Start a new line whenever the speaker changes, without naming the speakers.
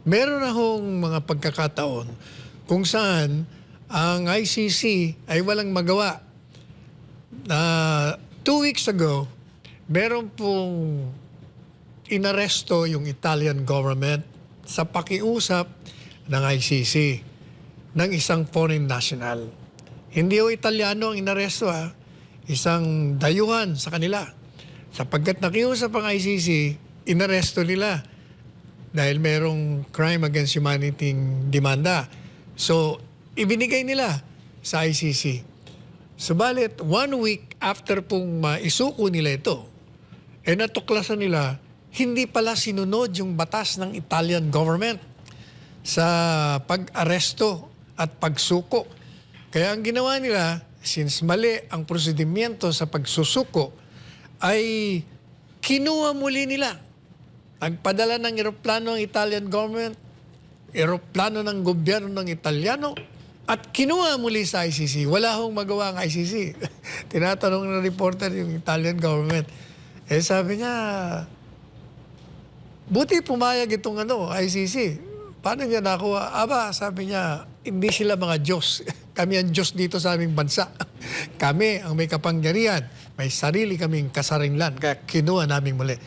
Meron akong mga pagkakataon kung saan ang ICC ay walang magawa. 2 weeks ago, meron pong inaresto yung Italian government sa pakiusap ng ICC ng isang foreign national. Hindi o Italiano ang inaresto, isang dayuhan sa kanila. Sapagkat nakiusap ang ICC, inaresto nila dahil merong crime against humanity demanda. So, ibinigay nila sa ICC. Subalit, 1 week after pong maisuko nila ito, natuklasan nila, hindi pala sinunod yung batas ng Italian government sa pag-aresto at pagsuko. Kaya ang ginawa nila, since mali ang prosedimento sa pagsusuko, ay kinuha muli nila. Nagpadala ng eroplano ng Italian government, eroplano ng gobyerno ng Italiano, at kinuha muli sa ICC. Wala hong magawa ang ICC. Tinatanong ng reporter yung Italian government. Sabi niya, buti pumayag itong ICC. Paano niya nakuha? Sabi niya, hindi sila mga Diyos. Kami ang Diyos dito sa aming bansa. Kami ang may kapangyarihan. May sarili kaming kasarinlan. Kaya kinuha namin muli.